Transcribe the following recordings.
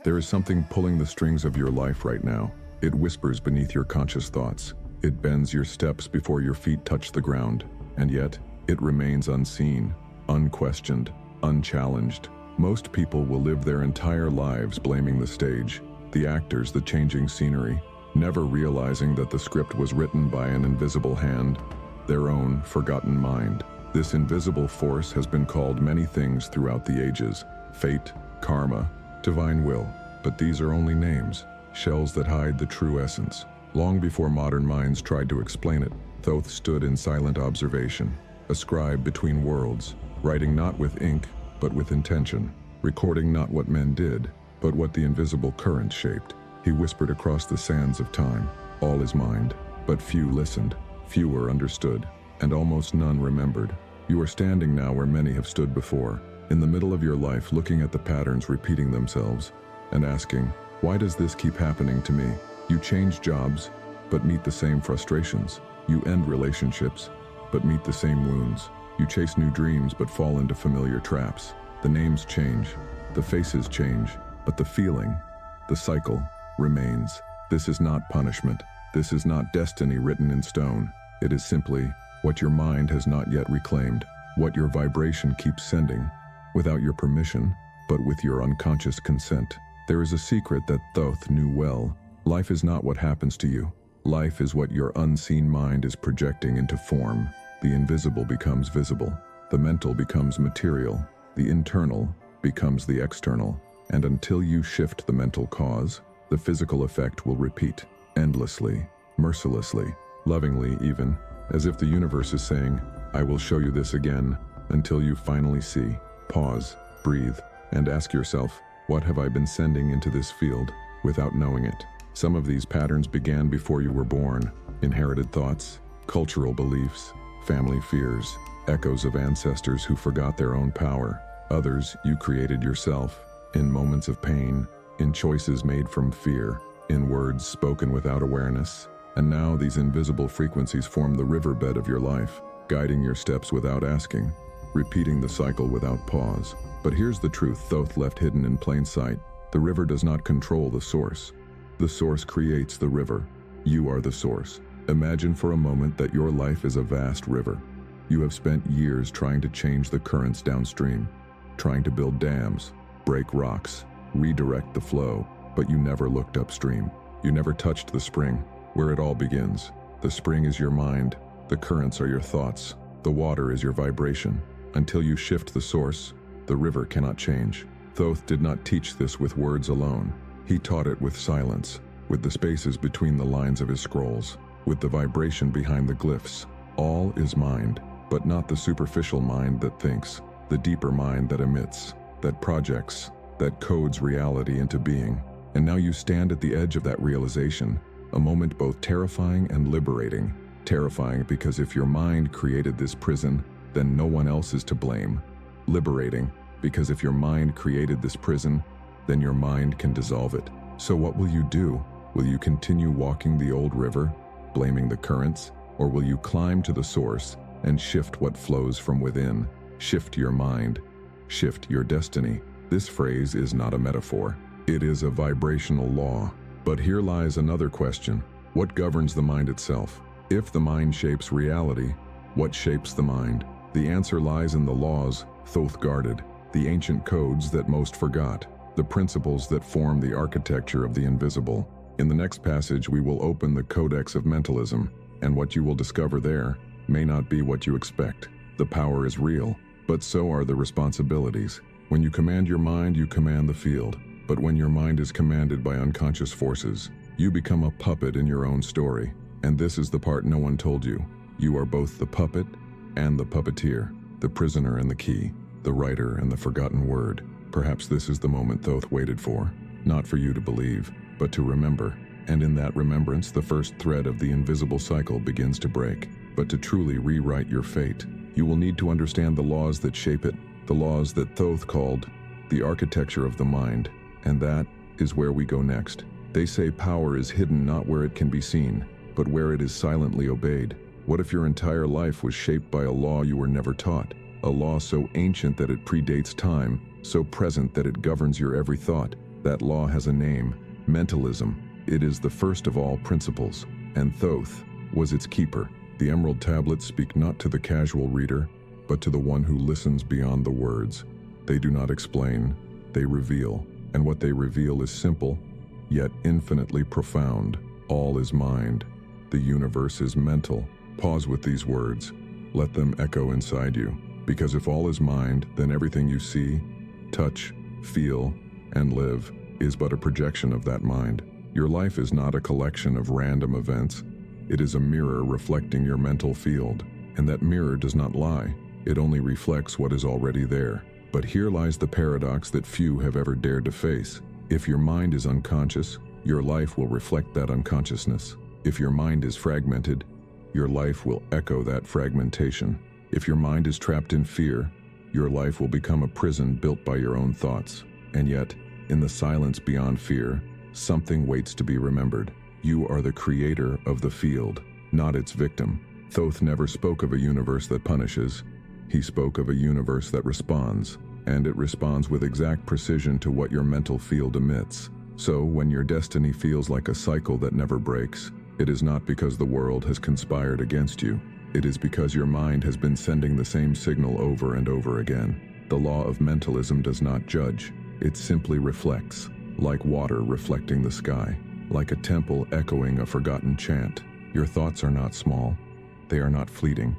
There is something pulling the strings of your life right now. It whispers beneath your conscious thoughts. It bends your steps before your feet touch the ground. And yet, it remains unseen, unquestioned, unchallenged. Most people will live their entire lives blaming the stage, the actors, the changing scenery, never realizing that the script was written by an invisible hand, their own forgotten mind. This invisible force has been called many things throughout the ages: fate, karma, divine will. But these are only names, shells that hide the true essence. Long before modern minds tried to explain it, Thoth stood in silent observation, a scribe between worlds, writing not with ink, but with intention, recording not what men did, but what the invisible current shaped. He whispered across the sands of time, "All is mind," but few listened, fewer understood, and almost none remembered. You are standing now where many have stood before, in the middle of your life, looking at the patterns repeating themselves, and asking, why does this keep happening to me? You change jobs, but meet the same frustrations. You end relationships, but meet the same wounds. You chase new dreams, but fall into familiar traps. The names change, the faces change, but the feeling, the cycle, remains. This is not punishment. This is not destiny written in stone. It is simply what your mind has not yet reclaimed, what your vibration keeps sending, without your permission, but with your unconscious consent. There is a secret that Thoth knew well. Life is not what happens to you. Life is what your unseen mind is projecting into form. The invisible becomes visible. The mental becomes material. The internal becomes the external. And until you shift the mental cause, the physical effect will repeat, endlessly, mercilessly, lovingly even, as if the universe is saying, I will show you this again, until you finally see. Pause, breathe, and ask yourself, what have I been sending into this field without knowing it? Some of these patterns began before you were born. Inherited thoughts, cultural beliefs, family fears, echoes of ancestors who forgot their own power. Others you created yourself, in moments of pain, in choices made from fear, in words spoken without awareness. And now these invisible frequencies form the riverbed of your life, guiding your steps without asking, repeating the cycle without pause. But here's the truth Thoth left hidden in plain sight. The river does not control the source. The source creates the river. You are the source. Imagine for a moment that your life is a vast river. You have spent years trying to change the currents downstream, trying to build dams, break rocks, redirect the flow, but you never looked upstream. You never touched the spring, where it all begins. The spring is your mind, the currents are your thoughts, the water is your vibration. Until you shift the source, the river cannot change. Thoth did not teach this with words alone. He taught it with silence, with the spaces between the lines of his scrolls, with the vibration behind the glyphs. All is mind, but not the superficial mind that thinks, the deeper mind that emits, that projects, that codes reality into being. And now you stand at the edge of that realization, a moment both terrifying and liberating. Terrifying because if your mind created this prison, then no one else is to blame. Liberating because if your mind created this prison, then your mind can dissolve it. So what will you do? Will you continue walking the old river, blaming the currents, or will you climb to the source and shift what flows from within? Shift your mind, shift your destiny. This phrase is not a metaphor. It is a vibrational law. But here lies another question. What governs the mind itself? If the mind shapes reality, what shapes the mind? The answer lies in the laws Thoth guarded, the ancient codes that most forgot, the principles that form the architecture of the invisible. In the next passage, we will open the Codex of Mentalism, and what you will discover there may not be what you expect. The power is real, but so are the responsibilities. When you command your mind, you command the field. But when your mind is commanded by unconscious forces, you become a puppet in your own story. And this is the part no one told you. You are both the puppet and the puppeteer, the prisoner and the key, the writer and the forgotten word. Perhaps this is the moment Thoth waited for, not for you to believe, but to remember. And in that remembrance, the first thread of the invisible cycle begins to break. But to truly rewrite your fate, you will need to understand the laws that shape it, the laws that Thoth called the architecture of the mind. And that is where we go next. They say power is hidden not where it can be seen, but where it is silently obeyed. What if your entire life was shaped by a law you were never taught? A law so ancient that it predates time, so present that it governs your every thought, That law has a name, mentalism. It is the first of all principles, and Thoth was its keeper. The Emerald Tablets speak not to the casual reader, but to the one who listens beyond the words. They do not explain, they reveal, and what they reveal is simple, yet infinitely profound. All is mind. The universe is mental. Pause with these words. Let them echo inside you. Because if all is mind, then everything you see, touch, feel, and live is but a projection of that mind. Your life is not a collection of random events. It is a mirror reflecting your mental field, and that mirror does not lie. It only reflects what is already there. But here lies the paradox that few have ever dared to face. If your mind is unconscious, your life will reflect that unconsciousness. If your mind is fragmented, your life will echo that fragmentation. If your mind is trapped in fear, your life will become a prison built by your own thoughts. And yet, in the silence beyond fear, something waits to be remembered. You are the creator of the field, not its victim. Thoth never spoke of a universe that punishes. He spoke of a universe that responds, and it responds with exact precision to what your mental field emits. So, when your destiny feels like a cycle that never breaks, it is not because the world has conspired against you. It is because your mind has been sending the same signal over and over again. The law of mentalism does not judge. It simply reflects, like water reflecting the sky, like a temple echoing a forgotten chant. Your thoughts are not small. They are not fleeting.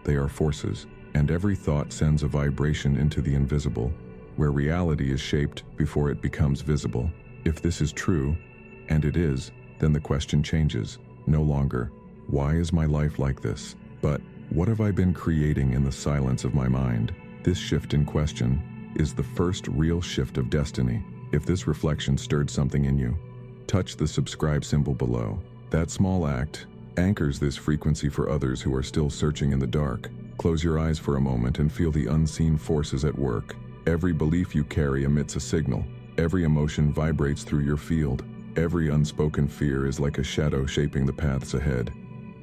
They are forces, and every thought sends a vibration into the invisible, where reality is shaped before it becomes visible. If this is true, and it is, then the question changes. No longer, why is my life like this? But, what have I been creating in the silence of my mind? This shift in question is the first real shift of destiny. If this reflection stirred something in you, touch the subscribe symbol below. That small act anchors this frequency for others who are still searching in the dark. Close your eyes for a moment and feel the unseen forces at work. Every belief you carry emits a signal. Every emotion vibrates through your field. Every unspoken fear is like a shadow shaping the paths ahead.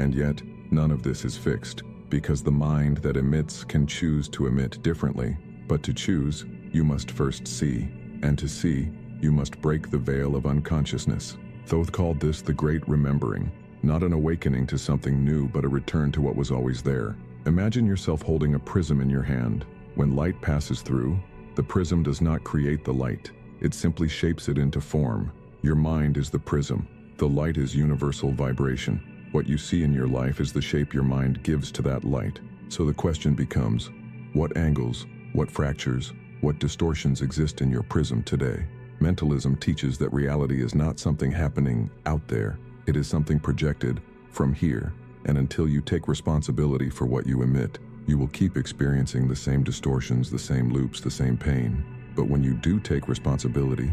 And yet, none of this is fixed, because the mind that emits can choose to emit differently. But to choose, you must first see. And to see, you must break the veil of unconsciousness. Thoth called this the Great Remembering, not an awakening to something new, but a return to what was always there. Imagine yourself holding a prism in your hand. When light passes through, the prism does not create the light. It simply shapes it into form. Your mind is the prism. The light is universal vibration. What you see in your life is the shape your mind gives to that light. So the question becomes, what angles, what fractures, what distortions exist in your prism today? Mentalism teaches that reality is not something happening out there. It is something projected from here. And until you take responsibility for what you emit, you will keep experiencing the same distortions, the same loops, the same pain. But when you do take responsibility,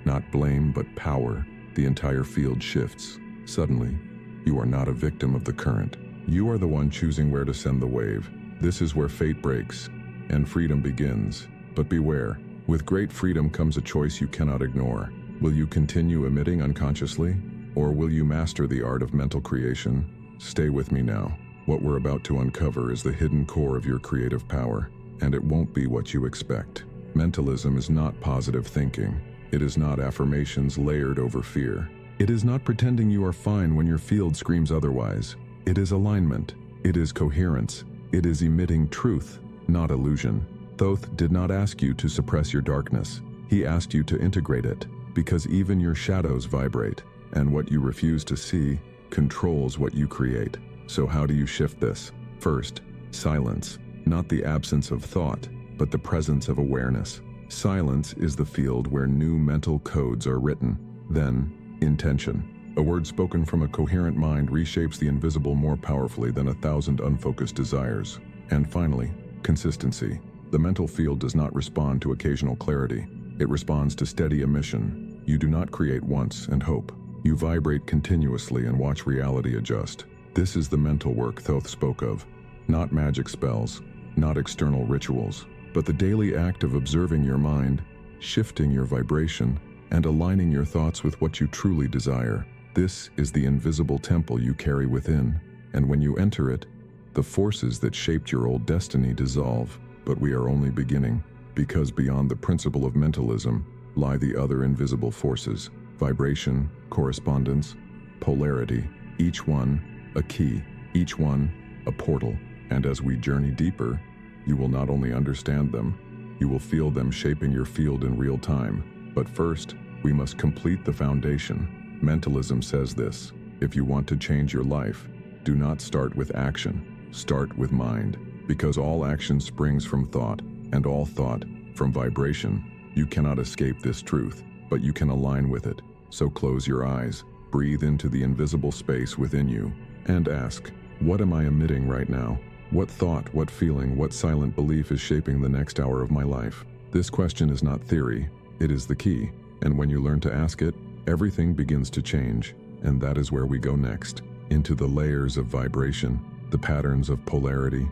not blame but power, the entire field shifts. Suddenly, you are not a victim of the current. You are the one choosing where to send the wave. This is where fate breaks and freedom begins. But beware, with great freedom comes a choice you cannot ignore. Will you continue emitting unconsciously, or will you master the art of mental creation? Stay with me now. What we're about to uncover is the hidden core of your creative power, and it won't be what you expect. Mentalism is not positive thinking. It is not affirmations layered over fear. It is not pretending you are fine when your field screams otherwise. It is alignment. It is coherence. It is emitting truth, not illusion. Thoth did not ask you to suppress your darkness. He asked you to integrate it, because even your shadows vibrate, and what you refuse to see controls what you create. So how do you shift this? First, silence. Not the absence of thought, but the presence of awareness. Silence is the field where new mental codes are written. Then, intention. A word spoken from a coherent mind reshapes the invisible more powerfully than 1,000 unfocused desires. And finally, consistency. The mental field does not respond to occasional clarity. It responds to steady emission. You do not create once and hope. You vibrate continuously and watch reality adjust. This is the mental work Thoth spoke of. Not magic spells, not external rituals, but the daily act of observing your mind, shifting your vibration, and aligning your thoughts with what you truly desire. This is the invisible temple you carry within, and when you enter it, the forces that shaped your old destiny dissolve. But we are only beginning, because beyond the principle of mentalism, lie the other invisible forces: vibration, correspondence, polarity, each one a key, each one a portal. And as we journey deeper, you will not only understand them, you will feel them shaping your field in real time. But first, we must complete the foundation. Mentalism says this: if you want to change your life, do not start with action, start with mind. Because all action springs from thought, and all thought from vibration. You cannot escape this truth, but you can align with it. So close your eyes, breathe into the invisible space within you, and ask, what am I emitting right now? What thought, what feeling, what silent belief is shaping the next hour of my life? This question is not theory, it is the key. And when you learn to ask it, everything begins to change. And that is where we go next, into the layers of vibration, the patterns of polarity,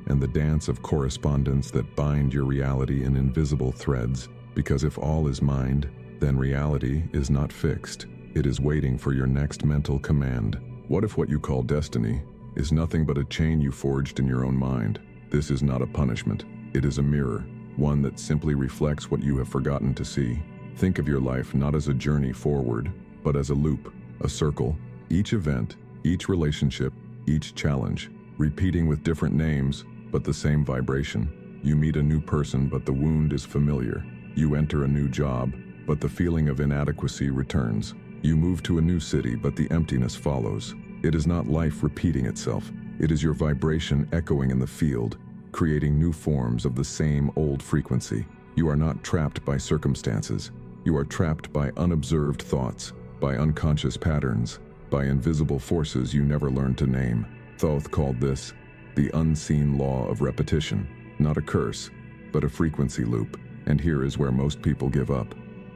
and the dance of correspondence that bind your reality in invisible threads. Because if all is mind, then reality is not fixed. It is waiting for your next mental command. What if what you call destiny is nothing but a chain you forged in your own mind? This is not a punishment. It is a mirror, one that simply reflects what you have forgotten to see. Think of your life not as a journey forward, but as a loop, a circle. Each event, each relationship, each challenge, repeating with different names, but the same vibration. You meet a new person, but the wound is familiar. You enter a new job, but the feeling of inadequacy returns. You move to a new city, but the emptiness follows. It is not life repeating itself. It is your vibration echoing in the field, creating new forms of the same old frequency. You are not trapped by circumstances. You are trapped by unobserved thoughts, by unconscious patterns, by invisible forces you never learned to name. Thoth called this the unseen law of repetition. Not a curse, but a frequency loop. And here is where most people give up.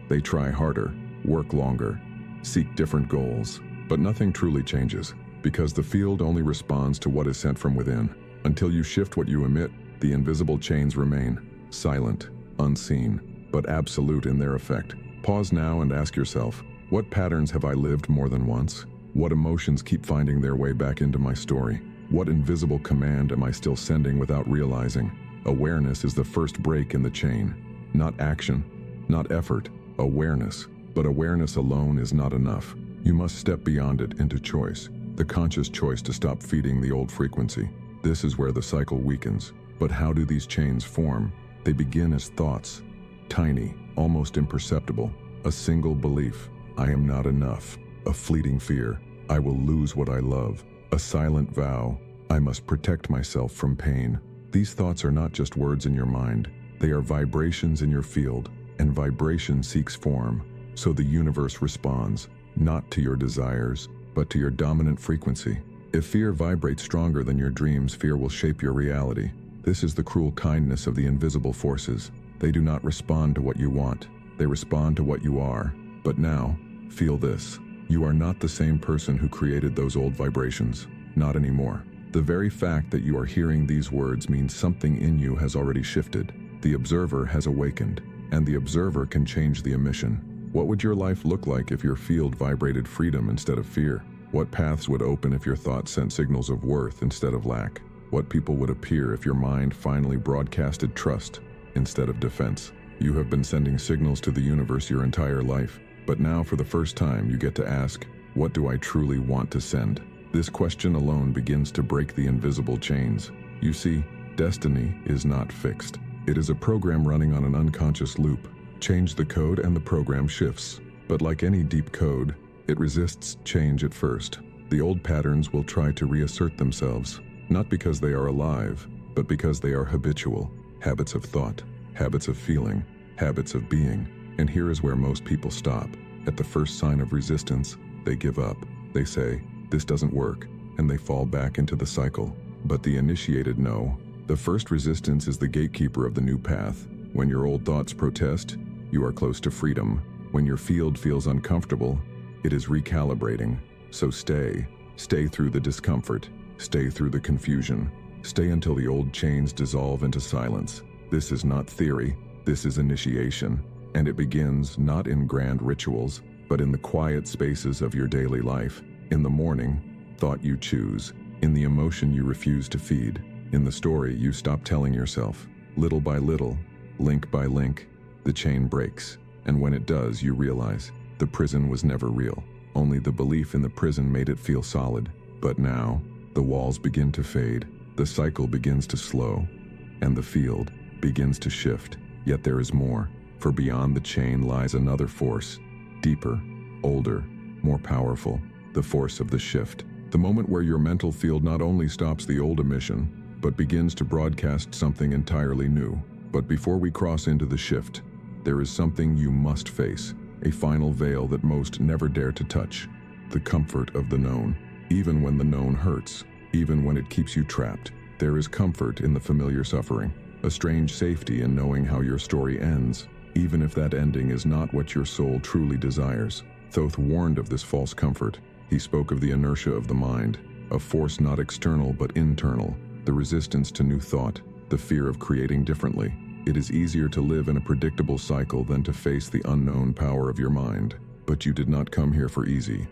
They try harder, work longer, seek different goals, but nothing truly changes, because the field only responds to what is sent from within. Until you shift what you emit, the invisible chains remain, silent, unseen, but absolute in their effect. Pause now and ask yourself, what patterns have I lived more than once? What emotions keep finding their way back into my story? What invisible command am I still sending without realizing? Awareness is the first break in the chain. Not action, not effort, awareness. But awareness alone is not enough. You must step beyond it into choice, the conscious choice to stop feeding the old frequency. This is where the cycle weakens. But how do these chains form? They begin as thoughts, tiny, almost imperceptible. A single belief, I am not enough. A fleeting fear, I will lose what I love. A silent vow, I must protect myself from pain. These thoughts are not just words in your mind. They are vibrations in your field, and vibration seeks form. So the universe responds, not to your desires, but to your dominant frequency. If fear vibrates stronger than your dreams, fear will shape your reality. This is the cruel kindness of the invisible forces. They do not respond to what you want. They respond to what you are. But now, feel this. You are not the same person who created those old vibrations. Not anymore. The very fact that you are hearing these words means something in you has already shifted. The observer has awakened, and the observer can change the emission. What would your life look like if your field vibrated freedom instead of fear? What paths would open if your thoughts sent signals of worth instead of lack? What people would appear if your mind finally broadcasted trust instead of defense? You have been sending signals to the universe your entire life, but now for the first time you get to ask, what do I truly want to send? This question alone begins to break the invisible chains. You see, destiny is not fixed. It is a program running on an unconscious loop. Change the code and the program shifts. But like any deep code, it resists change at first. The old patterns will try to reassert themselves, not because they are alive, but because they are habitual. Habits of thought, habits of feeling, habits of being. And here is where most people stop. At the first sign of resistance, they give up. They say, this doesn't work, and they fall back into the cycle. But the initiated know. The first resistance is the gatekeeper of the new path. When your old thoughts protest, you are close to freedom. When your field feels uncomfortable, it is recalibrating. So stay through the discomfort, stay through the confusion, stay until the old chains dissolve into silence. This is not theory, this is initiation, and it begins not in grand rituals, but in the quiet spaces of your daily life. In the morning, thought you choose, in the emotion you refuse to feed, in the story you stop telling yourself. Little by little, link by link, the chain breaks, And when it does, you realize the prison was never real. Only the belief in the prison made it feel solid. But now, the walls begin to fade, the cycle begins to slow, and the field begins to shift. Yet there is more, for beyond the chain lies another force, deeper, older, more powerful, the force of the shift. The moment where your mental field not only stops the old emission, but begins to broadcast something entirely new. But before we cross into the shift, there is something you must face, a final veil that most never dare to touch, the comfort of the known. Even when the known hurts, even when it keeps you trapped, there is comfort in the familiar suffering, a strange safety in knowing how your story ends, even if that ending is not what your soul truly desires. Thoth warned of this false comfort. He spoke of the inertia of the mind, a force not external but internal, the resistance to new thought, the fear of creating differently. It is easier to live in a predictable cycle than to face the unknown power of your mind. But you did not come here for easy.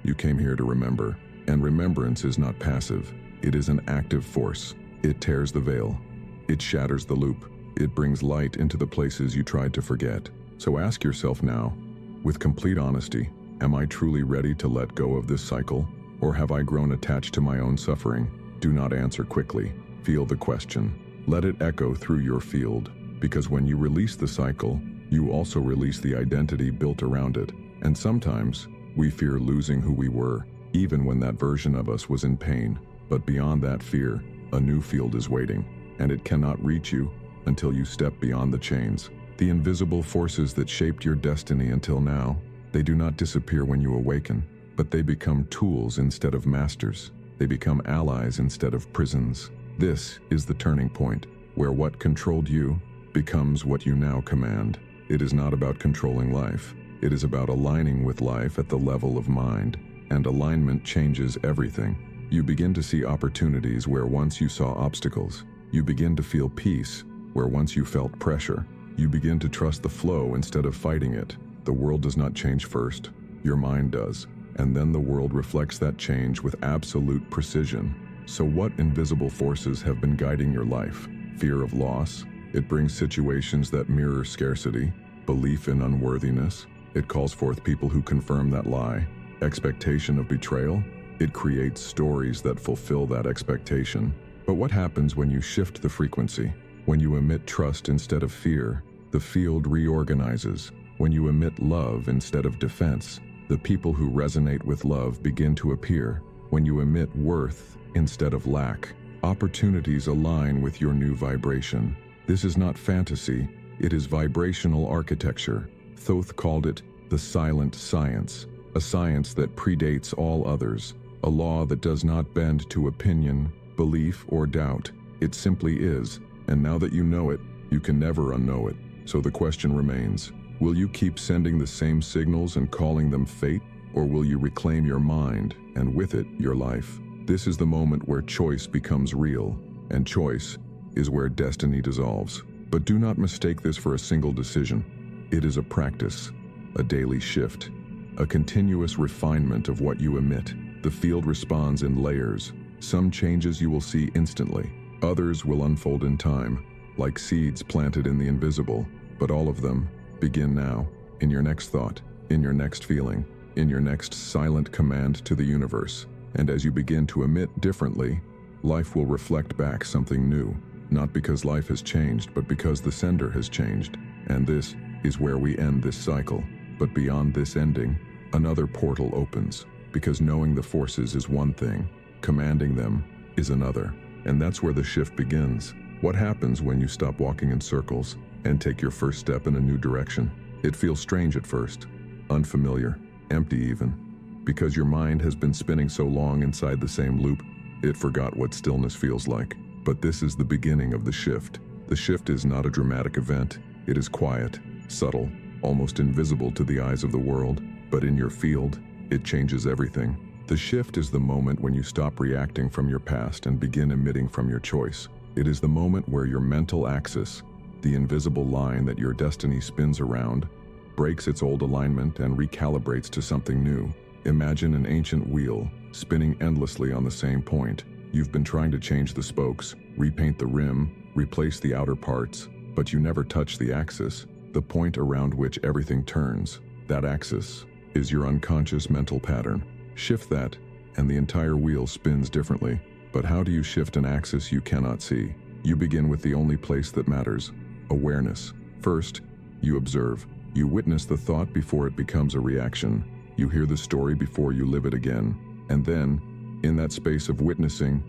You came here to remember. And remembrance is not passive. It is an active force. It tears the veil. It shatters the loop. It brings light into the places you tried to forget. So ask yourself now, with complete honesty, am I truly ready to let go of this cycle? Or have I grown attached to my own suffering? Do not answer quickly. Feel the question. Let it echo through your field. Because when you release the cycle, you also release the identity built around it. And sometimes, we fear losing who we were, even when that version of us was in pain. But beyond that fear, a new field is waiting, and it cannot reach you until you step beyond the chains. The invisible forces that shaped your destiny until now, they do not disappear when you awaken, but they become tools instead of masters. They become allies instead of prisons. This is the turning point, where what controlled you becomes what you now command. It is not about controlling life. It is about aligning with life at the level of mind, and alignment changes everything. You begin to see opportunities where once you saw obstacles. You begin to feel peace where once you felt pressure. You begin to trust the flow instead of fighting it. The world does not change first. Your mind does. And then the world reflects that change with absolute precision. So what invisible forces have been guiding your life? Fear of loss. It brings situations that mirror scarcity. Belief in unworthiness. It calls forth people who confirm that lie. Expectation of betrayal. It creates stories that fulfill that expectation. But what happens when you shift the frequency? When you emit trust instead of fear, the field reorganizes. When you emit love instead of defense, the people who resonate with love begin to appear. When you emit worth instead of lack, opportunities align with your new vibration. This is not fantasy, it is vibrational architecture. Thoth called it the silent science, a science that predates all others, a law that does not bend to opinion, belief, or doubt. It simply is, and now that you know it, you can never unknow it. So the question remains, will you keep sending the same signals and calling them fate, or will you reclaim your mind, and with it, your life? This is the moment where choice becomes real, and choice is where destiny dissolves. But do not mistake this for a single decision. It is a practice, a daily shift, a continuous refinement of what you emit. The field responds in layers. Some changes you will see instantly. Others will unfold in time, like seeds planted in the invisible. But all of them begin now, in your next thought, in your next feeling, in your next silent command to the universe. And as you begin to emit differently, life will reflect back something new. Not because life has changed, but because the sender has changed. And this is where we end this cycle. But beyond this ending, another portal opens. Because knowing the forces is one thing, commanding them is another. And that's where the shift begins. What happens when you stop walking in circles and take your first step in a new direction? It feels strange at first, unfamiliar, empty even. Because your mind has been spinning so long inside the same loop, it forgot what stillness feels like. But this is the beginning of the shift. The shift is not a dramatic event. It is quiet, subtle, almost invisible to the eyes of the world. But in your field, it changes everything. The shift is the moment when you stop reacting from your past and begin emitting from your choice. It is the moment where your mental axis, the invisible line that your destiny spins around, breaks its old alignment and recalibrates to something new. Imagine an ancient wheel, spinning endlessly on the same point. You've been trying to change the spokes, repaint the rim, replace the outer parts, but you never touch the axis. the point around which everything turns. That axis is your unconscious mental pattern. Shift that, and the entire wheel spins differently. But how do you shift an axis you cannot see? You begin with the only place that matters: awareness. First, you observe. You witness the thought before it becomes a reaction. You hear the story before you live it again. And then, in that space of witnessing,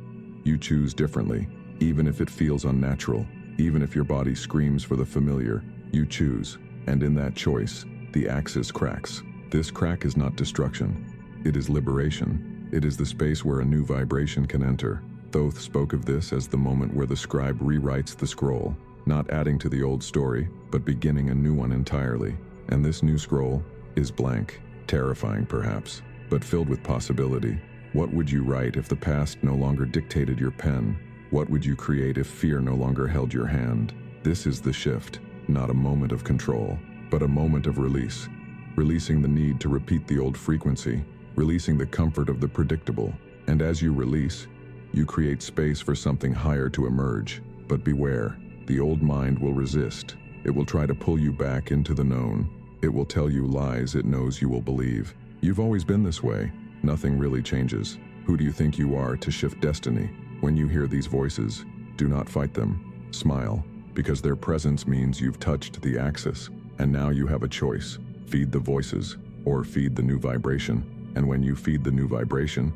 you choose differently. Even if it feels unnatural, even if your body screams for the familiar, you choose. And in that choice, the axis cracks. This crack is not destruction. It is liberation. It is the space where a new vibration can enter. Thoth spoke of this as the moment where the scribe rewrites the scroll, not adding to the old story, but beginning a new one entirely. And this new scroll is blank, terrifying perhaps, but filled with possibility. What would you write if the past no longer dictated your pen? What would you create if fear no longer held your hand? This is the shift, not a moment of control, but a moment of release. Releasing the need to repeat the old frequency, releasing the comfort of the predictable. And as you release, you create space for something higher to emerge. But beware, the old mind will resist. It will try to pull you back into the known. It will tell you lies it knows you will believe. You've always been this way. Nothing really changes. Who do you think you are to shift destiny? When you hear these voices, do not fight them. Smile, because their presence means you've touched the axis. And now you have a choice. Feed the voices, or feed the new vibration. And when you feed the new vibration,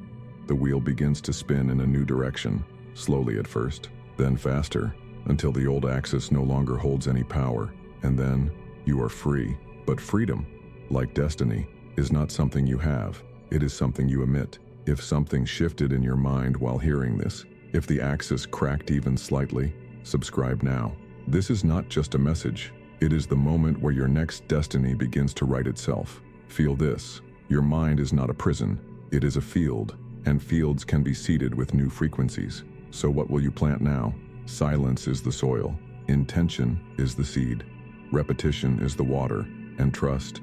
the wheel begins to spin in a new direction, slowly at first, then faster, until the old axis no longer holds any power. And then, you are free. But freedom, like destiny, is not something you have. It is something you emit. If something shifted in your mind while hearing this, if the axis cracked even slightly, subscribe now. This is not just a message. It is the moment where your next destiny begins to write itself. Feel this. Your mind is not a prison. It is a field, and fields can be seeded with new frequencies. So what will you plant now? Silence is the soil. Intention is the seed. Repetition is the water. And trust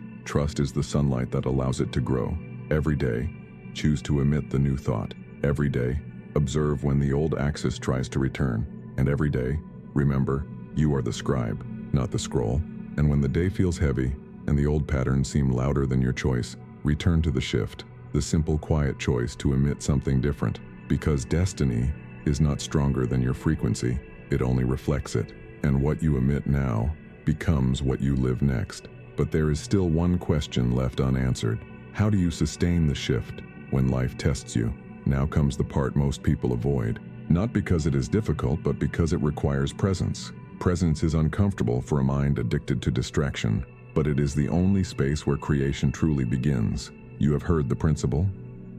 is the sunlight that allows it to grow. Every day, choose to emit the new thought. Every day, observe when the old axis tries to return. And every day, remember, you are the scribe, not the scroll. And when the day feels heavy, and the old patterns seem louder than your choice, return to the shift, the simple quiet choice to emit something different. Because destiny is not stronger than your frequency, it only reflects it. And what you emit now becomes what you live next. But there is still one question left unanswered. How do you sustain the shift when life tests you? Now comes the part most people avoid. Not because it is difficult, but because it requires presence. Presence is uncomfortable for a mind addicted to distraction, but it is the only space where creation truly begins. You have heard the principle.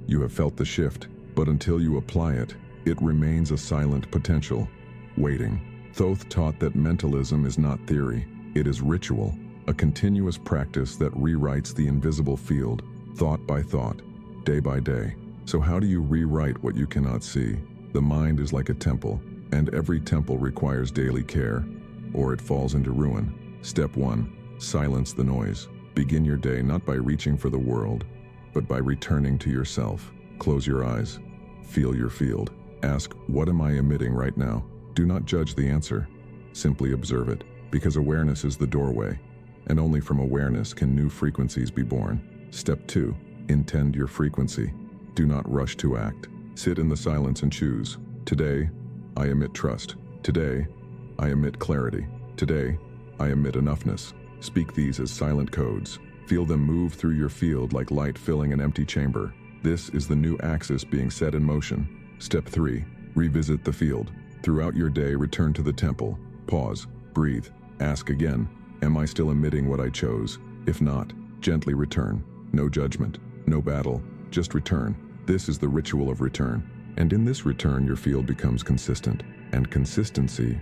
You have felt the shift, but until you apply it, it remains a silent potential, waiting. Thoth taught that mentalism is not theory, it is ritual, a continuous practice that rewrites the invisible field, thought by thought, day by day. So how do you rewrite what you cannot see? The mind is like a temple, and every temple requires daily care, or it falls into ruin. Step 1. Silence the noise. Begin your day not by reaching for the world, but by returning to yourself. Close your eyes. Feel your field. Ask, what am I emitting right now? Do not judge the answer. Simply observe it, because awareness is the doorway, and only from awareness can new frequencies be born. Step 2. Intend your frequency. Do not rush to act. Sit in the silence and choose. Today, I emit trust. Today, I emit clarity. Today, I emit enoughness. Speak these as silent codes. Feel them move through your field like light filling an empty chamber. This is the new axis being set in motion. Step 3. Revisit the field. Throughout your day, return to the temple. Pause. Breathe. Ask again, am I still emitting what I chose? If not, gently return. No judgment. No battle. Just return. This is the ritual of return. And in this return, your field becomes consistent. And consistency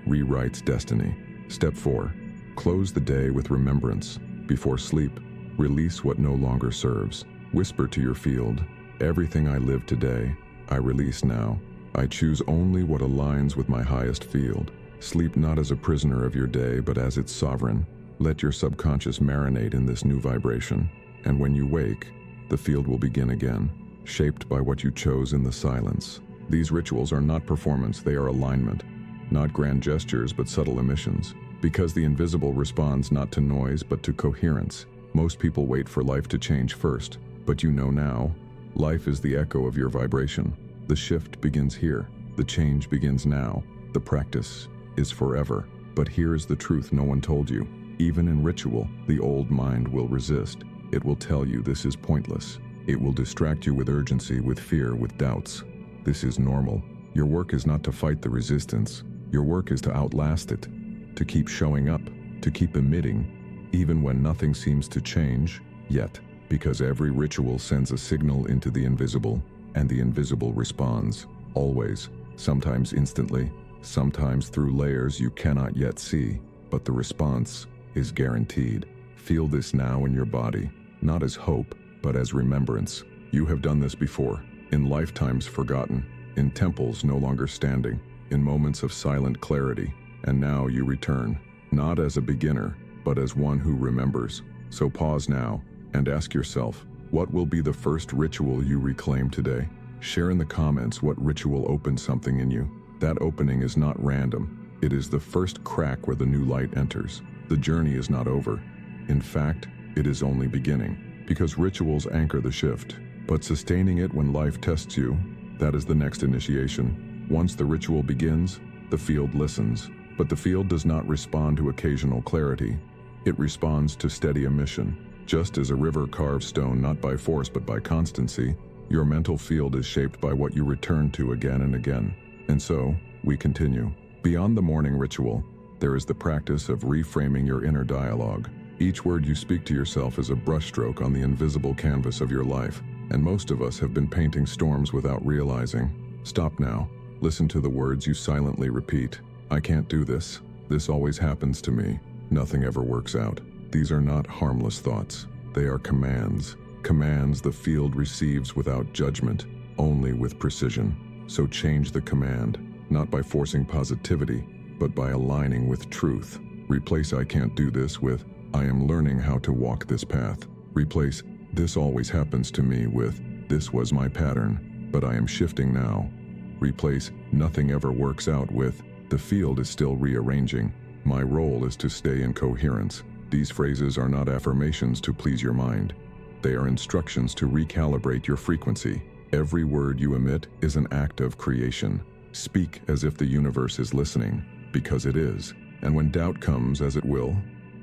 rewrites destiny. Step 4. Close the day with remembrance. Before sleep, release what no longer serves. Whisper to your field, everything I live today, I release now. I choose only what aligns with my highest field. Sleep not as a prisoner of your day, but as its sovereign. Let your subconscious marinate in this new vibration. And when you wake, the field will begin again, shaped by what you chose in the silence. These rituals are not performance, they are alignment. Not grand gestures, but subtle emissions. Because the invisible responds not to noise but to coherence. Most people wait for life to change first, but you know now, life is the echo of your vibration. The shift begins here. The change begins now. The practice is forever. But here's the truth no one told you. Even in ritual, the old mind will resist. It will tell you this is pointless. It will distract you with urgency, with fear, with doubts. This is normal. Your work is not to fight the resistance. Your work is to outlast it, to keep showing up, to keep emitting, even when nothing seems to change yet, because every ritual sends a signal into the invisible, and the invisible responds, always, sometimes instantly, sometimes through layers you cannot yet see, but the response is guaranteed. Feel this now in your body, not as hope, but as remembrance. You have done this before, in lifetimes forgotten, in temples no longer standing, in moments of silent clarity, and now you return, not as a beginner, but as one who remembers. So pause now, and ask yourself, what will be the first ritual you reclaim today? Share in the comments what ritual opened something in you. That opening is not random. It is the first crack where the new light enters. The journey is not over. In fact, it is only beginning, because rituals anchor the shift. But sustaining it when life tests you, that is the next initiation. Once the ritual begins, the field listens. But the field does not respond to occasional clarity. It responds to steady emission. Just as a river carves stone not by force but by constancy, your mental field is shaped by what you return to again and again. And so, we continue. Beyond the morning ritual, there is the practice of reframing your inner dialogue. Each word you speak to yourself is a brushstroke on the invisible canvas of your life, and most of us have been painting storms without realizing. Stop now. Listen to the words you silently repeat. I can't do this. This always happens to me. Nothing ever works out. These are not harmless thoughts. They are commands. Commands the field receives without judgment, only with precision. So change the command, not by forcing positivity, but by aligning with truth. Replace I can't do this with I am learning how to walk this path. Replace this always happens to me with this was my pattern, but I am shifting now. Replace nothing ever works out with the field is still rearranging. My role is to stay in coherence. These phrases are not affirmations to please your mind. They are instructions to recalibrate your frequency. Every word you emit is an act of creation. Speak as if the universe is listening, because it is. And when doubt comes, as it will,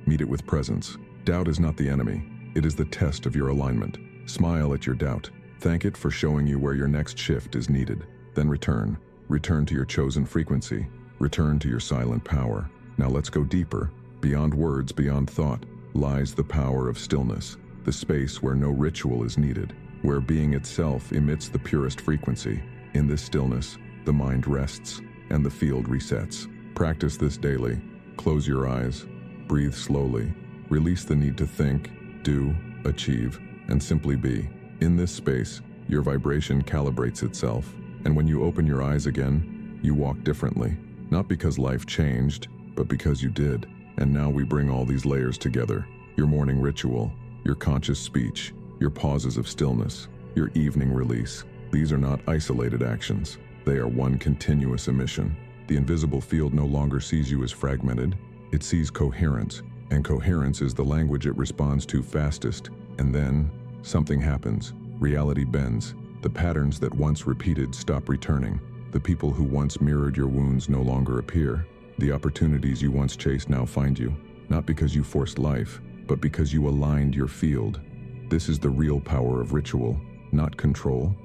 meet it with presence. Doubt is not the enemy. It is the test of your alignment. Smile at your doubt. Thank it for showing you where your next shift is needed. Then return. Return to your chosen frequency. Return to your silent power. Now let's go deeper. Beyond words, beyond thought, lies the power of stillness, the space where no ritual is needed, where being itself emits the purest frequency. In this stillness, the mind rests and the field resets. Practice this daily. Close your eyes. Breathe slowly. Release the need to think, do, achieve, and simply be. In this space, your vibration calibrates itself, and when you open your eyes again, you walk differently. Not because life changed, but because you did. And now we bring all these layers together. Your morning ritual, your conscious speech, your pauses of stillness, your evening release. These are not isolated actions. They are one continuous emission. The invisible field no longer sees you as fragmented. It sees coherence, and coherence is the language it responds to fastest. And then, something happens. Reality bends. The patterns that once repeated stop returning. The people who once mirrored your wounds no longer appear. The opportunities you once chased now find you, not because you forced life, but because you aligned your field. This is the real power of ritual, not control,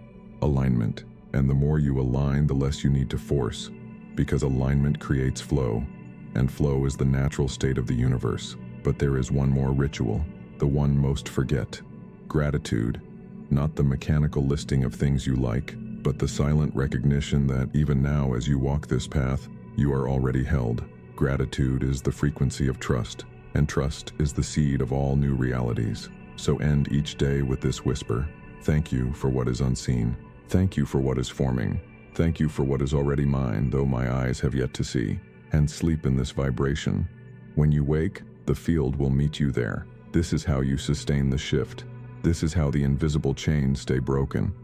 alignment. And the more you align, the less you need to force, because alignment creates flow, and flow is the natural state of the universe. But there is one more ritual, the one most forget. Gratitude, not the mechanical listing of things you like, but the silent recognition that even now as you walk this path, you are already held. Gratitude is the frequency of trust, and trust is the seed of all new realities. So end each day with this whisper. Thank you for what is unseen. Thank you for what is forming. Thank you for what is already mine, though my eyes have yet to see. And sleep in this vibration. When you wake, the field will meet you there. This is how you sustain the shift. This is how the invisible chains stay broken.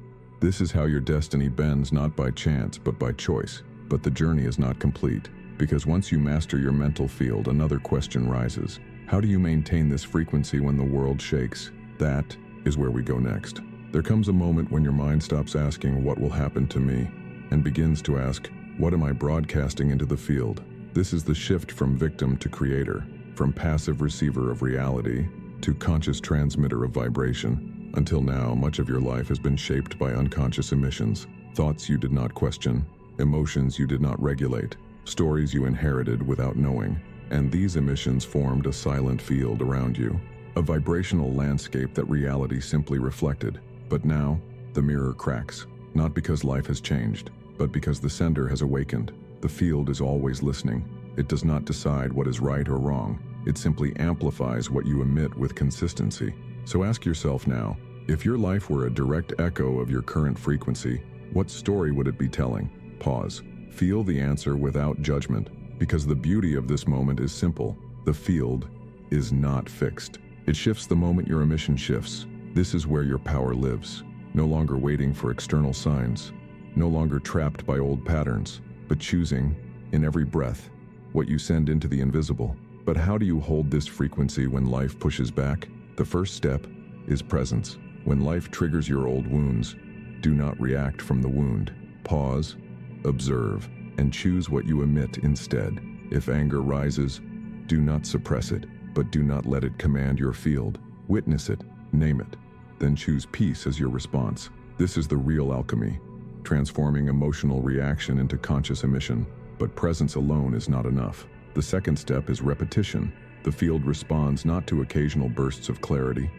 This is how your destiny bends not by chance, but by choice. But the journey is not complete, Because once you master your mental field, another question rises. How do you maintain this frequency when the world shakes? That is where we go next. There comes a moment when your mind stops asking, what will happen to me? And begins to ask, what am I broadcasting into the field? This is the shift from victim to creator, from passive receiver of reality to conscious transmitter of vibration. Until now, much of your life has been shaped by unconscious emissions, thoughts you did not question, emotions you did not regulate, stories you inherited without knowing, and these emissions formed a silent field around you, a vibrational landscape that reality simply reflected. But now, the mirror cracks, not because life has changed, but because the sender has awakened. The field is always listening. It does not decide what is right or wrong. It simply amplifies what you emit with consistency. So ask yourself now, if your life were a direct echo of your current frequency, what story would it be telling? Pause. Feel the answer without judgment, because the beauty of this moment is simple. The field is not fixed. It shifts the moment your emission shifts. This is where your power lives, no longer waiting for external signs, no longer trapped by old patterns, but choosing, in every breath, what you send into the invisible. But how do you hold this frequency when life pushes back? The first step is presence. When life triggers your old wounds, do not react from the wound. Pause, observe, and choose what you emit instead. If anger rises, do not suppress it, but do not let it command your field. Witness it, name it, then choose peace as your response. This is the real alchemy, transforming emotional reaction into conscious emission. But presence alone is not enough. The second step is repetition. The field responds not to occasional bursts of clarity,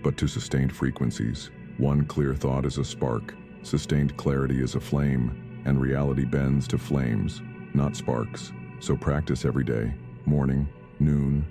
but to sustained frequencies. One clear thought is a spark, sustained clarity is a flame, and reality bends to flames, not sparks. So practice every day, morning, noon,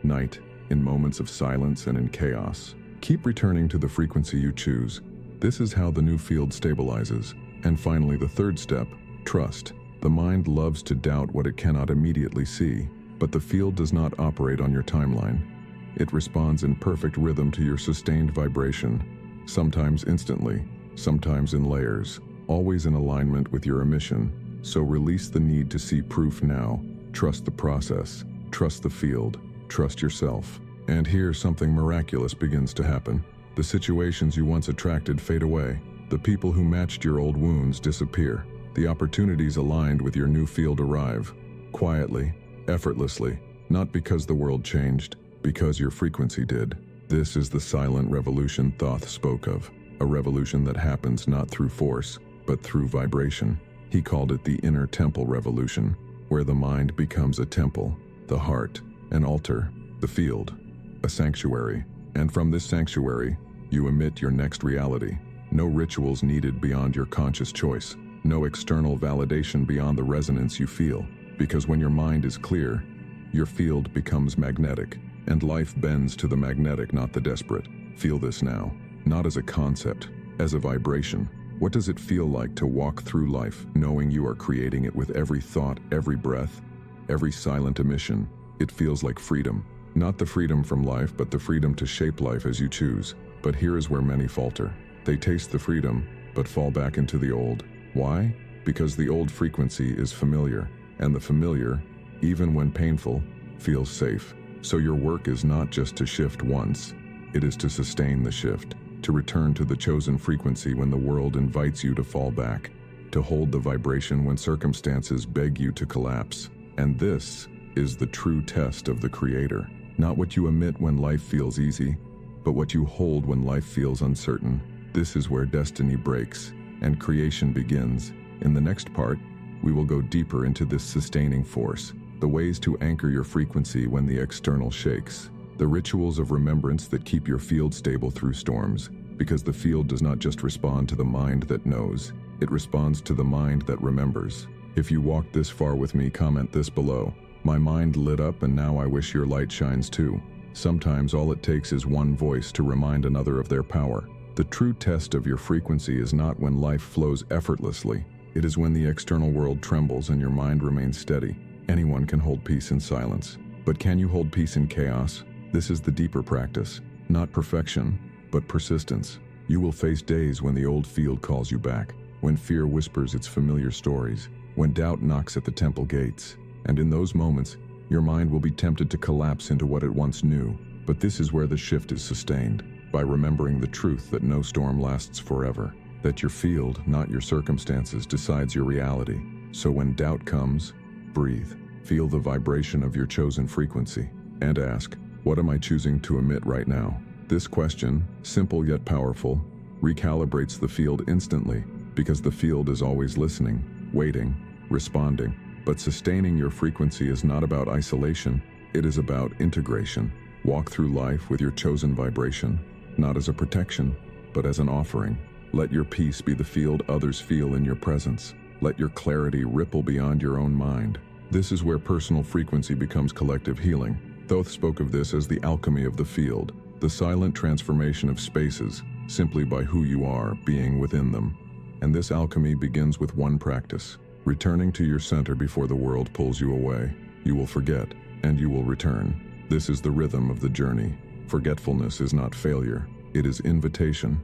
night, in moments of silence and in chaos. Keep returning to the frequency you choose. This is how the new field stabilizes. And finally, the third step, trust. The mind loves to doubt what it cannot immediately see, but the field does not operate on your timeline. It responds in perfect rhythm to your sustained vibration, sometimes instantly, sometimes in layers, always in alignment with your emission. So release the need to see proof now. Trust the process, trust the field, trust yourself. And here something miraculous begins to happen. The situations you once attracted fade away. The people who matched your old wounds disappear. The opportunities aligned with your new field arrive, quietly, effortlessly, not because the world changed, because your frequency did. This is the silent revolution Thoth spoke of, a revolution that happens not through force, but through vibration. He called it the inner temple revolution, where the mind becomes a temple, the heart, an altar, the field, a sanctuary. And from this sanctuary, you emit your next reality. No rituals needed beyond your conscious choice. No external validation beyond the resonance you feel. Because when your mind is clear, your field becomes magnetic, and life bends to the magnetic, not the desperate. Feel this now, not as a concept, as a vibration. What does it feel like to walk through life knowing you are creating it with every thought, every breath, every silent emission? It feels like freedom. Not the freedom from life, but the freedom to shape life as you choose. But here is where many falter. They taste the freedom, but fall back into the old. Why? Because the old frequency is familiar, and the familiar, even when painful, feels safe. So your work is not just to shift once, it is to sustain the shift, to return to the chosen frequency when the world invites you to fall back, to hold the vibration when circumstances beg you to collapse. And this is the true test of the creator. Not what you emit when life feels easy, but what you hold when life feels uncertain. This is where destiny breaks and creation begins. In the next part, we will go deeper into this sustaining force, the ways to anchor your frequency when the external shakes, the rituals of remembrance that keep your field stable through storms, because the field does not just respond to the mind that knows, it responds to the mind that remembers. If you walked this far with me, comment this below. My mind lit up and now I wish your light shines too. Sometimes all it takes is one voice to remind another of their power. The true test of your frequency is not when life flows effortlessly. It is when the external world trembles and your mind remains steady. Anyone can hold peace in silence. But can you hold peace in chaos? This is the deeper practice. Not perfection, but persistence. You will face days when the old field calls you back, when fear whispers its familiar stories, when doubt knocks at the temple gates. And in those moments, your mind will be tempted to collapse into what it once knew. But this is where the shift is sustained, by remembering the truth that no storm lasts forever, that your field, not your circumstances, decides your reality. So when doubt comes, breathe. Feel the vibration of your chosen frequency, and ask, what am I choosing to emit right now? This question, simple yet powerful, recalibrates the field instantly, because the field is always listening, waiting, responding. But sustaining your frequency is not about isolation, it is about integration. Walk through life with your chosen vibration, not as a protection, but as an offering. Let your peace be the field others feel in your presence. Let your clarity ripple beyond your own mind. This is where personal frequency becomes collective healing. Thoth spoke of this as the alchemy of the field, the silent transformation of spaces, simply by who you are, being within them. And this alchemy begins with one practice: returning to your center before the world pulls you away. You will forget, and you will return. This is the rhythm of the journey. Forgetfulness is not failure, it is invitation.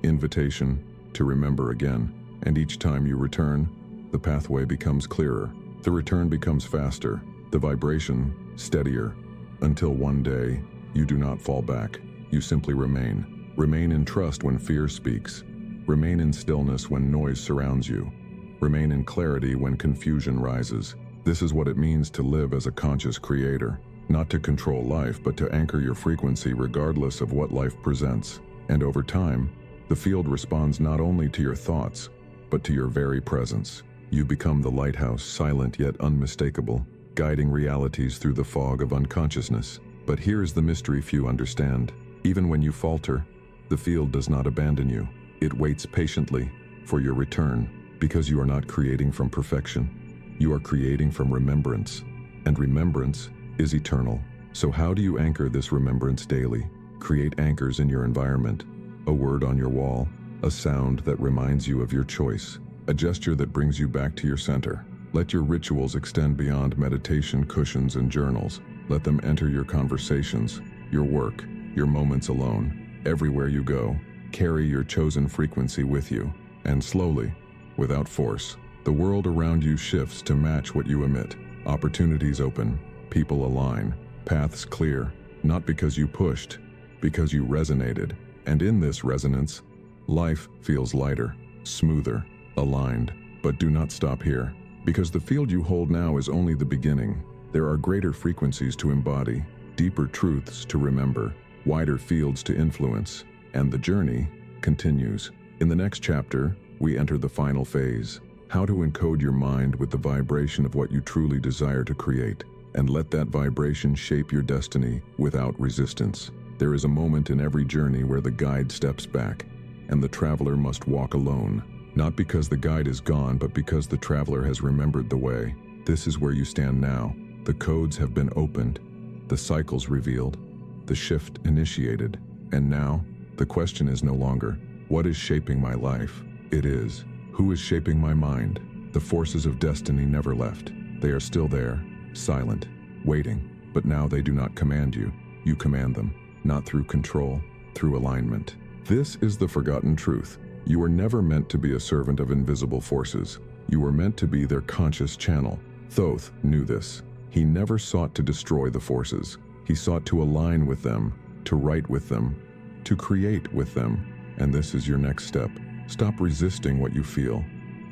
Invitation to remember again. And each time you return, the pathway becomes clearer. The return becomes faster, the vibration steadier, until one day, you do not fall back. You simply remain. Remain in trust when fear speaks. Remain in stillness when noise surrounds you. Remain in clarity when confusion rises. This is what it means to live as a conscious creator. Not to control life, but to anchor your frequency regardless of what life presents. And over time, the field responds not only to your thoughts, but to your very presence. You become the lighthouse, silent yet unmistakable, guiding realities through the fog of unconsciousness. But here's the mystery few understand. Even when you falter, the field does not abandon you. It waits patiently for your return, because you are not creating from perfection. You are creating from remembrance, and remembrance is eternal. So how do you anchor this remembrance daily? Create anchors in your environment. A word on your wall, a sound that reminds you of your choice, a gesture that brings you back to your center. Let your rituals extend beyond meditation cushions and journals. Let them enter your conversations, your work, your moments alone. Everywhere you go, carry your chosen frequency with you. And slowly, without force, the world around you shifts to match what you emit. Opportunities open, people align, paths clear, not because you pushed, because you resonated. And in this resonance, life feels lighter, smoother, aligned. But do not stop here, because the field you hold now is only the beginning. There are greater frequencies to embody, deeper truths to remember, wider fields to influence, and the journey continues. In the next chapter, we enter the final phase: how to encode your mind with the vibration of what you truly desire to create, and let that vibration shape your destiny without resistance. There is a moment in every journey where the guide steps back, and the traveler must walk alone, not because the guide is gone, but because the traveler has remembered the way. This is where you stand now. The codes have been opened, the cycles revealed, the shift initiated, and now, the question is no longer, what is shaping my life? It is, who is shaping my mind? The forces of destiny never left. They are still there, silent, waiting, but now they do not command you. You command them, not through control, through alignment. This is the forgotten truth. You were never meant to be a servant of invisible forces. You were meant to be their conscious channel. Thoth knew this. He never sought to destroy the forces. He sought to align with them, to write with them, to create with them. And this is your next step. Stop resisting what you feel.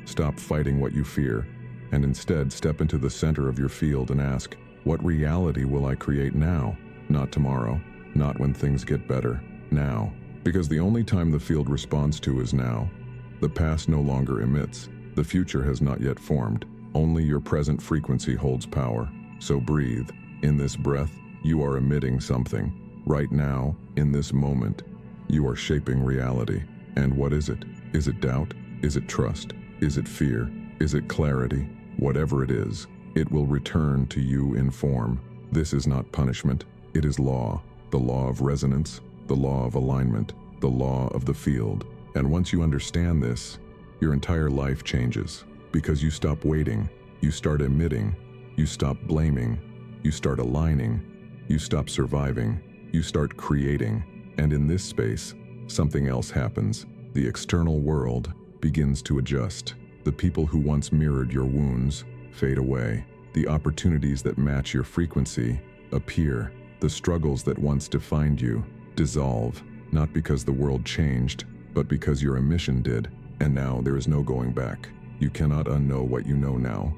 Stop fighting what you fear. And instead step into the center of your field and ask, what reality will I create now? Not tomorrow. Not when things get better. Now. Because the only time the field responds to is now. The past no longer emits. The future has not yet formed. Only your present frequency holds power. So breathe. In this breath, you are emitting something. Right now, in this moment, you are shaping reality. And what is it? Is it doubt? Is it trust? Is it fear? Is it clarity? Whatever it is, it will return to you in form. This is not punishment. It is law. The law of resonance, the law of alignment, the law of the field. And once you understand this, your entire life changes. Because you stop waiting, you start emitting, you stop blaming, you start aligning, you stop surviving, you start creating. And in this space, something else happens. The external world begins to adjust. The people who once mirrored your wounds fade away. The opportunities that match your frequency appear. The struggles that once defined you dissolve, not because the world changed, but because your emission did, and now there is no going back. You cannot unknow what you know now.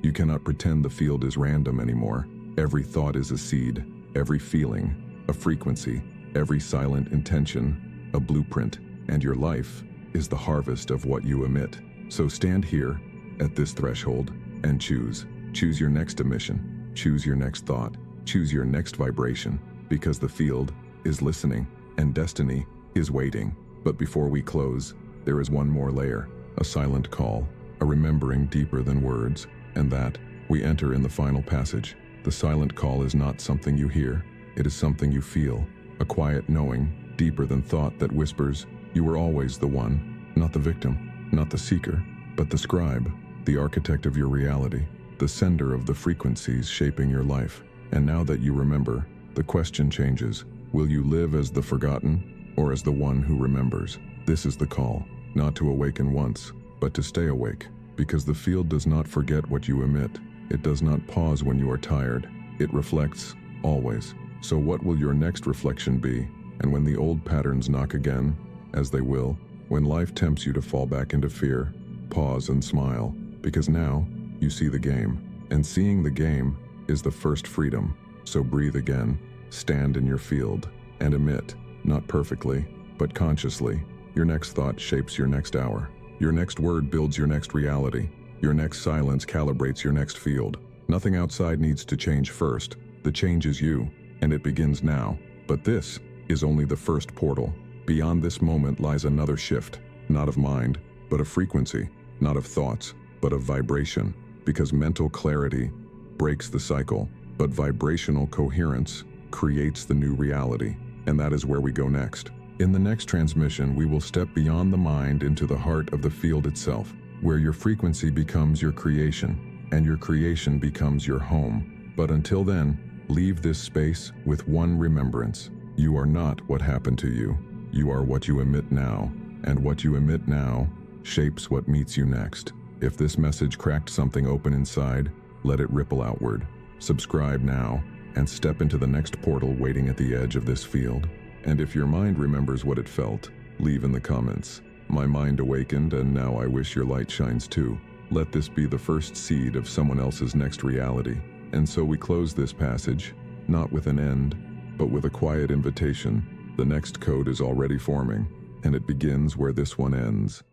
You cannot pretend the field is random anymore. Every thought is a seed, every feeling, a frequency, every silent intention, a blueprint, and your life is the harvest of what you emit. So stand here, at this threshold, and choose. Choose your next emission, choose your next thought, choose your next vibration, because the field is listening, and destiny is waiting. But before we close, there is one more layer, a silent call, a remembering deeper than words, and that we enter in the final passage. The silent call is not something you hear, it is something you feel, a quiet knowing, deeper than thought that whispers, you were always the one, not the victim, not the seeker, but the scribe, the architect of your reality, the sender of the frequencies shaping your life. And now that you remember, the question changes. Will you live as the forgotten, or as the one who remembers? This is the call, not to awaken once, but to stay awake, because the field does not forget what you emit. It does not pause when you are tired. It reflects, always. So what will your next reflection be? And when the old patterns knock again, as they will, when life tempts you to fall back into fear, pause and smile, because now you see the game. And seeing the game is the first freedom. So breathe again, stand in your field, and emit, not perfectly, but consciously. Your next thought shapes your next hour. Your next word builds your next reality. Your next silence calibrates your next field. Nothing outside needs to change first. The change is you, and it begins now. But this is only the first portal. Beyond this moment lies another shift, not of mind, but of frequency, not of thoughts, but of vibration, because mental clarity breaks the cycle, but vibrational coherence creates the new reality, and that is where we go next. In the next transmission, we will step beyond the mind into the heart of the field itself, where your frequency becomes your creation, and your creation becomes your home. But until then, leave this space with one remembrance. You are not what happened to you. You are what you emit now, and what you emit now shapes what meets you next. If this message cracked something open inside, let it ripple outward. Subscribe now, and step into the next portal waiting at the edge of this field. And if your mind remembers what it felt, leave in the comments. My mind awakened, and now I wish your light shines too. Let this be the first seed of someone else's next reality. And so we close this passage, not with an end, but with a quiet invitation. The next code is already forming, and it begins where this one ends.